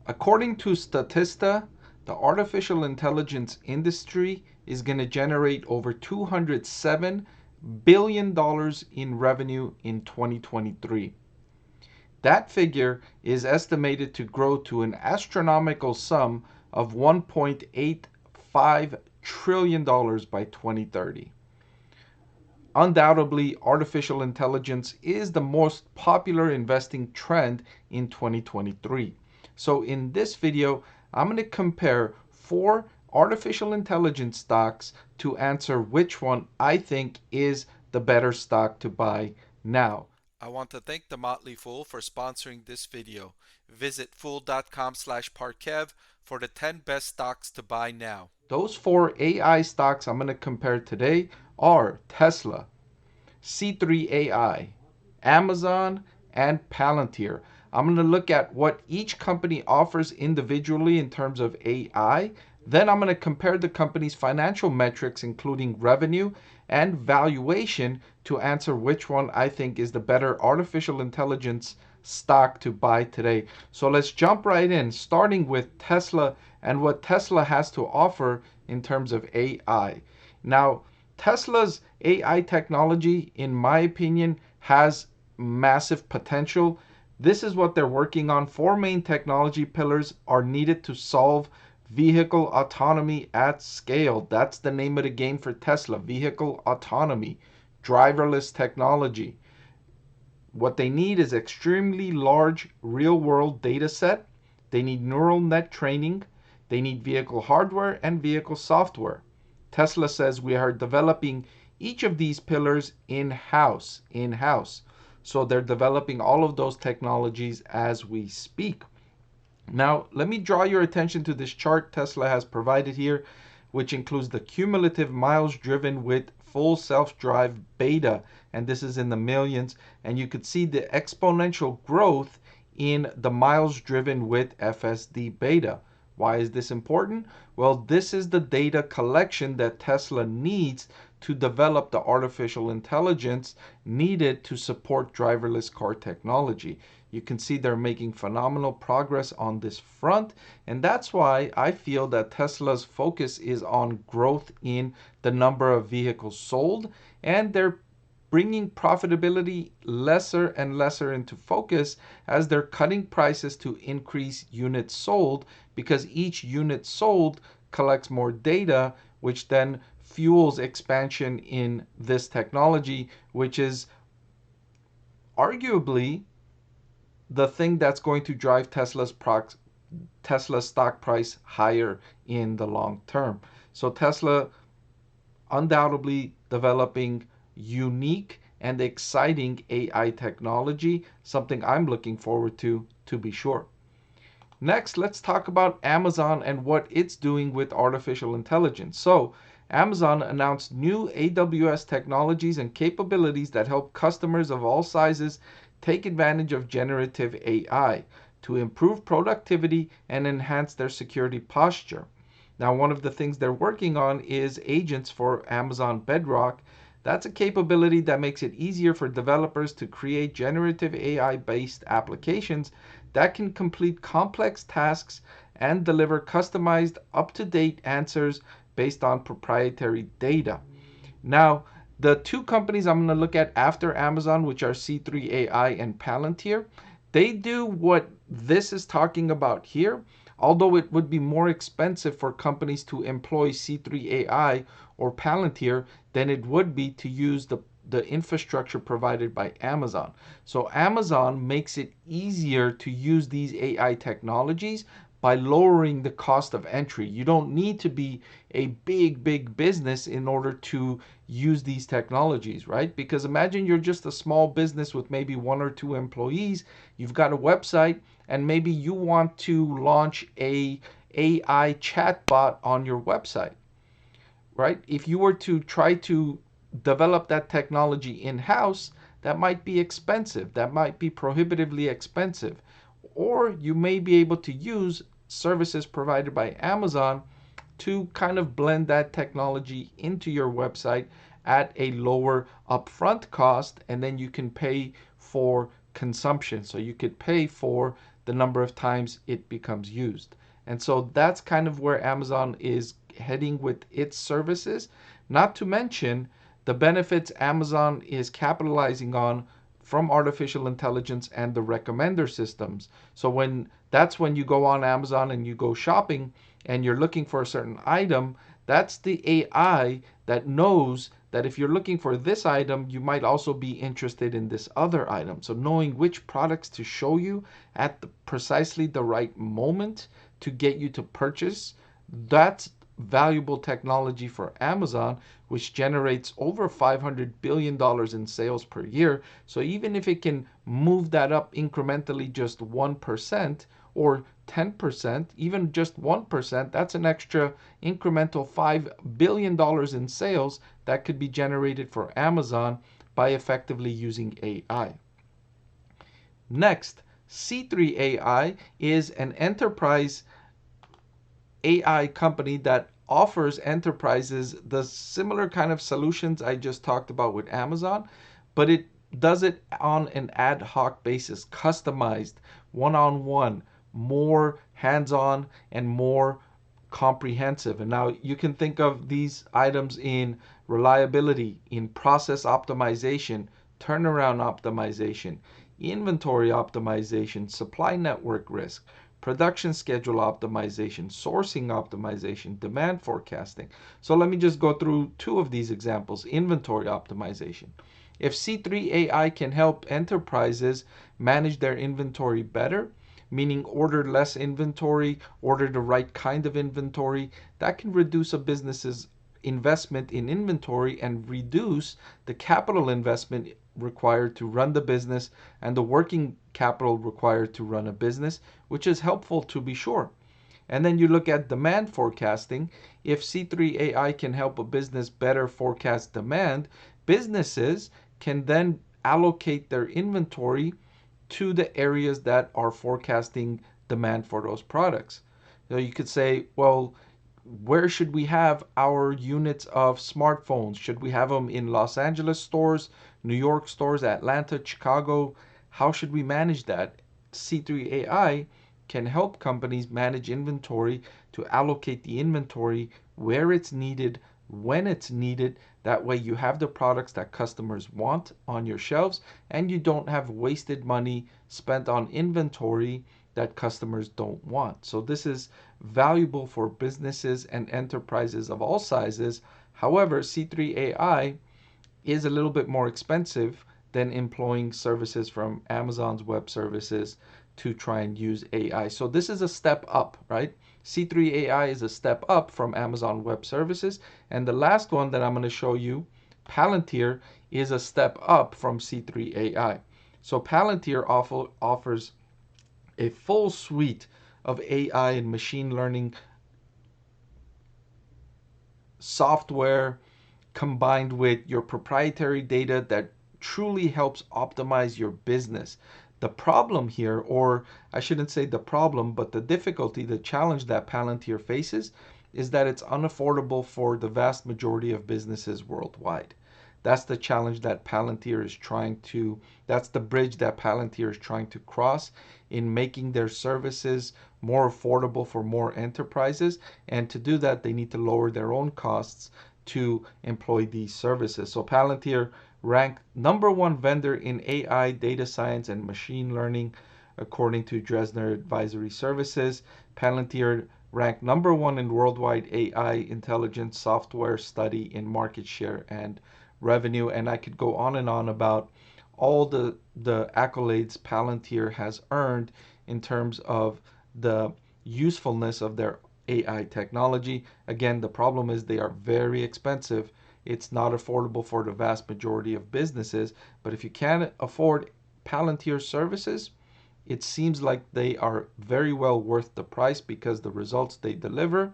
According to Statista, the artificial intelligence industry is going to generate over $207 billion in revenue in 2023. That figure is estimated to grow to an astronomical sum of $1.85 trillion by 2030. Undoubtedly, artificial intelligence is the most popular investing trend in 2023. So in this video, I'm going to compare 4 artificial intelligence stocks to answer which one I think is the better stock to buy now. I want to thank the Motley Fool for sponsoring this video. Visit fool.com/parkev for the 10 best stocks to buy now. Those 4 AI stocks I'm going to compare today are Tesla, C3.ai, Amazon, and Palantir. I'm going to look at what each company offers individually in terms of AI. Then I'm going to compare the company's financial metrics, including revenue and valuation, to answer which one I think is the better artificial intelligence stock to buy today. So let's jump right in, starting with Tesla and what Tesla has to offer in terms of AI. Now, Tesla's AI technology, in my opinion, has massive potential. This is what they're working on. 4 main technology pillars are needed to solve vehicle autonomy at scale. That's the name of the game for Tesla, vehicle autonomy, driverless technology. What they need is extremely large real-world data set. They need neural net training. They need vehicle hardware and vehicle software. Tesla says we are developing each of these pillars in-house. So they're developing all of those technologies as we speak. Now, let me draw your attention to this chart Tesla has provided here, which includes the cumulative miles driven with full self-drive beta, and this is in the millions, and you could see the exponential growth in the miles driven with FSD beta. Why is this important? Well, this is the data collection that Tesla needs to develop the artificial intelligence needed to support driverless car technology. You can see they're making phenomenal progress on this front, and that's why I feel that Tesla's focus is on growth in the number of vehicles sold, and they're bringing profitability lesser and lesser into focus as they're cutting prices to increase units sold, because each unit sold collects more data, which then fuels expansion in this technology, which is arguably the thing that's going to drive Tesla's stock price higher in the long term. So Tesla undoubtedly developing unique and exciting AI technology, something I'm looking forward to be sure. Next, let's talk about Amazon and what it's doing with artificial intelligence. So, Amazon announced new AWS technologies and capabilities that help customers of all sizes take advantage of generative AI to improve productivity and enhance their security posture. Now, one of the things they're working on is agents for Amazon Bedrock. That's a capability that makes it easier for developers to create generative AI-based applications that can complete complex tasks and deliver customized, up-to-date answers based on proprietary data. Now, the 2 companies I'm going to look at after Amazon, which are C3.ai and Palantir, they do what this is talking about here, although it would be more expensive for companies to employ C3.ai or Palantir than it would be to use the infrastructure provided by Amazon. So Amazon makes it easier to use these AI technologies by lowering the cost of entry. You don't need to be a big business in order to use these technologies, right? Because imagine you're just a small business with maybe 1 or 2 employees. You've got a website and maybe you want to launch a AI chatbot on your website, right? If you were to try to develop that technology in-house, that might be expensive. That might be prohibitively expensive. Or you may be able to use services provided by Amazon to kind of blend that technology into your website at a lower upfront cost, and then you can pay for consumption. So you could pay for the number of times it becomes used. And so that's kind of where Amazon is heading with its services, not to mention the benefits Amazon is capitalizing on from artificial intelligence and the recommender systems. So when you go on Amazon and you go shopping and you're looking for a certain item, that's the AI that knows that if you're looking for this item, you might also be interested in this other item. So knowing which products to show you at precisely the right moment to get you to purchase, that's valuable technology for Amazon, which generates over $500 billion in sales per year. So even if it can move that up incrementally just 1% or 10%, even just 1%, that's an extra incremental $5 billion in sales that could be generated for Amazon by effectively using AI. Next, C3.ai is an enterprise AI company that offers enterprises the similar kind of solutions I just talked about with Amazon, but it does it on an ad hoc basis, customized, one-on-one, more hands-on, and more comprehensive. And now you can think of these items in reliability, in process optimization, turnaround optimization, inventory optimization, supply network risk, production schedule optimization, sourcing optimization, demand forecasting. So let me just go through two of these examples. Inventory optimization. If C3.ai can help enterprises manage their inventory better, meaning order less inventory, order the right kind of inventory, that can reduce a business's investment in inventory and reduce the capital investment required to run the business and the working capital required to run a business, which is helpful to be sure. And then you look at demand forecasting. If C3.ai can help a business better forecast demand, businesses can then allocate their inventory to the areas that are forecasting demand for those products. So you could say, well, where should we have our units of smartphones? Should we have them in Los Angeles stores, New York stores, Atlanta, Chicago? How should we manage that? C3.ai can help companies manage inventory to allocate the inventory where it's needed, when it's needed. That way you have the products that customers want on your shelves and you don't have wasted money spent on inventory that customers don't want. So this is valuable for businesses and enterprises of all sizes. However, C3.ai is a little bit more expensive than employing services from Amazon's web services to try and use AI. So this is a step up, right? C3.ai is a step up from Amazon Web Services. And the last one that I'm going to show you, Palantir, is a step up from C3.ai. So Palantir offers a full suite of AI and machine learning software combined with your proprietary data that truly helps optimize your business. The problem here, or I shouldn't say the problem, but the difficulty, the challenge that Palantir faces is that it's unaffordable for the vast majority of businesses worldwide. That's the challenge that Palantir is trying to, that's the bridge that Palantir is trying to cross in making their services more affordable for more enterprises. And to do that, they need to lower their own costs to employ these services. So Palantir ranked #1 vendor in AI, data science, and machine learning, according to Dresner Advisory Services. Palantir ranked #1 in worldwide AI intelligence software study in market share and revenue. And I could go on and on about all the accolades Palantir has earned in terms of the usefulness of their AI technology. Again, the problem is they are very expensive. It's not affordable for the vast majority of businesses. But if you can't afford Palantir services, it seems like they are very well worth the price because the results they deliver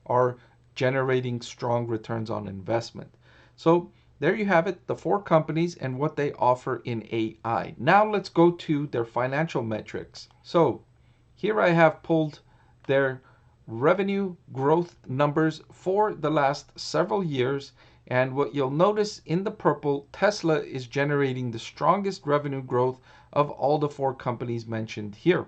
are generating strong returns on investment. So there you have it, the 4 companies and what they offer in AI. Now let's go to their financial metrics. So here I have pulled their revenue growth numbers for the last several years. And what you'll notice in the purple, Tesla is generating the strongest revenue growth of all the 4 companies mentioned here.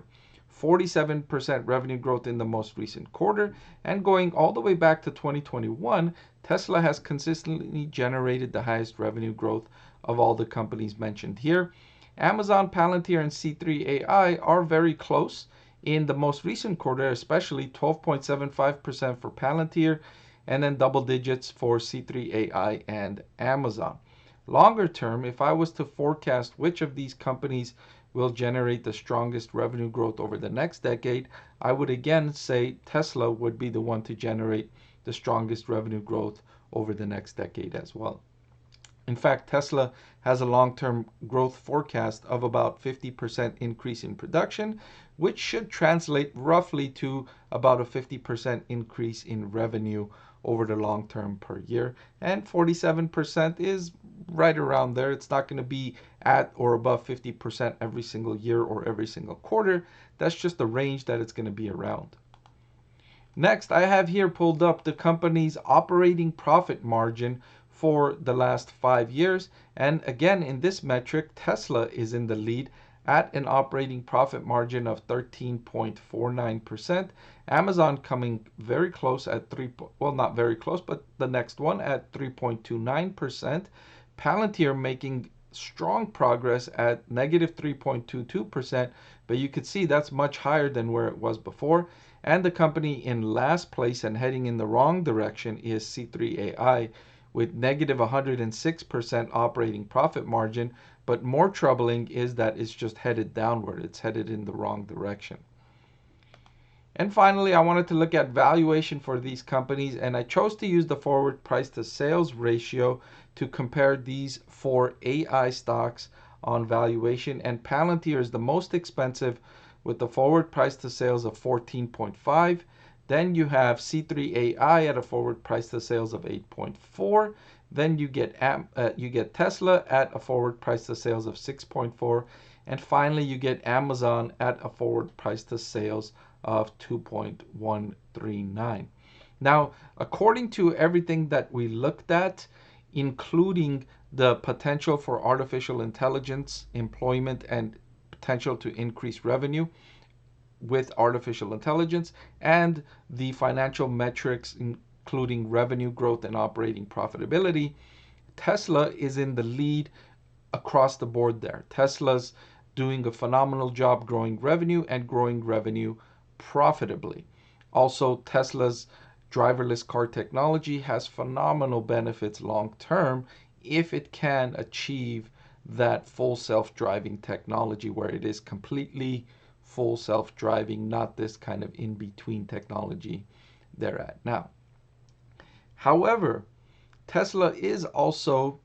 47% revenue growth in the most recent quarter, and going all the way back to 2021, Tesla has consistently generated the highest revenue growth of all the companies mentioned here. Amazon, Palantir, and C3.ai are very close. In the most recent quarter, especially 12.75% for Palantir, and then double digits for C3.ai and Amazon. Longer term, if I was to forecast which of these companies will generate the strongest revenue growth over the next decade, I would again say Tesla would be the one to generate the strongest revenue growth over the next decade as well. In fact, Tesla has a long-term growth forecast of about 50% increase in production, which should translate roughly to about a 50% increase in revenue over the long term per year. And 47% is right around there. It's not going to be at or above 50% every single year or every single quarter. That's just the range that it's going to be around. Next, I have here pulled up the company's operating profit margin for the last 5 years. And again, in this metric, Tesla is in the lead at an operating profit margin of 13.49%. Amazon coming very close at well, not very close, but the next one at 3.29%. Palantir making strong progress at negative 3.22%, but you could see that's much higher than where it was before. And the company in last place and heading in the wrong direction is C3.ai with negative 106% operating profit margin. But more troubling is that it's just headed downward. It's headed in the wrong direction. And finally, I wanted to look at valuation for these companies, and I chose to use the forward price to sales ratio to compare these 4 AI stocks on valuation. And Palantir is the most expensive with the forward price to sales of 14.5. Then you have C3.ai at a forward price to sales of 8.4. Then you get Tesla at a forward price to sales of 6.4. And finally, you get Amazon at a forward price to sales of 2.139. Now, according to everything that we looked at, including the potential for artificial intelligence, employment, and potential to increase revenue with artificial intelligence, and the financial metrics, including revenue growth and operating profitability, Tesla is in the lead across the board there. Tesla's doing a phenomenal job growing revenue and growing revenue profitably. Also, Tesla's driverless car technology has phenomenal benefits long term if it can achieve that full self-driving technology where it is completely full self-driving, not this kind of in-between technology they're at now. However, Tesla is also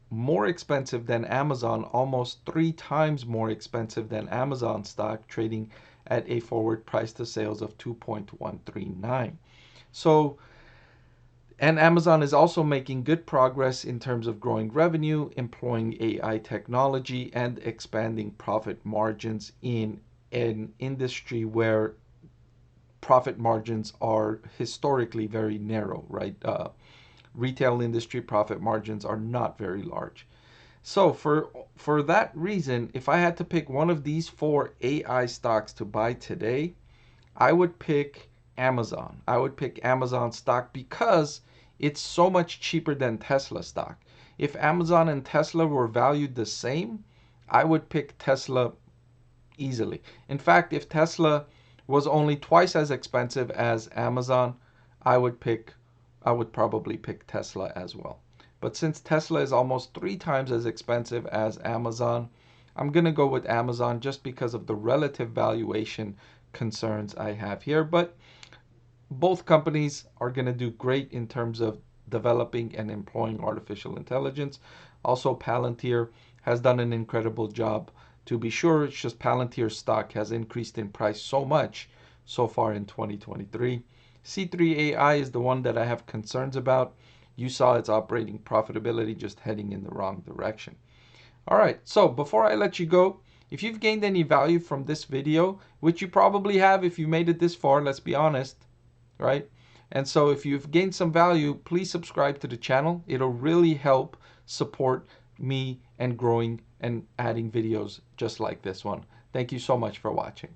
more expensive than Amazon, almost 3 times more expensive than Amazon stock, trading at a forward price to sales of 2.139. So, and Amazon is also making good progress in terms of growing revenue, employing AI technology, and expanding profit margins in an industry where profit margins are historically very narrow, right? Retail industry profit margins are not very large. So for that reason, if I had to pick one of these 4 AI stocks to buy today, I would pick Amazon. I would pick Amazon stock because it's so much cheaper than Tesla stock. If Amazon and Tesla were valued the same, I would pick Tesla easily. In fact, if Tesla was only twice as expensive as Amazon, I would probably pick Tesla as well. But since Tesla is almost 3 times as expensive as Amazon, I'm going to go with Amazon just because of the relative valuation concerns I have here. But both companies are going to do great in terms of developing and employing artificial intelligence. Also, Palantir has done an incredible job. To be sure, it's just Palantir stock has increased in price so much so far in 2023. C3.ai is the one that I have concerns about. You saw its operating profitability just heading in the wrong direction. All right, so before I let you go, if you've gained any value from this video, which you probably have if you made it this far, let's be honest, right? And so if you've gained some value, please subscribe to the channel. It'll really help support me and growing and adding videos just like this one. Thank you so much for watching.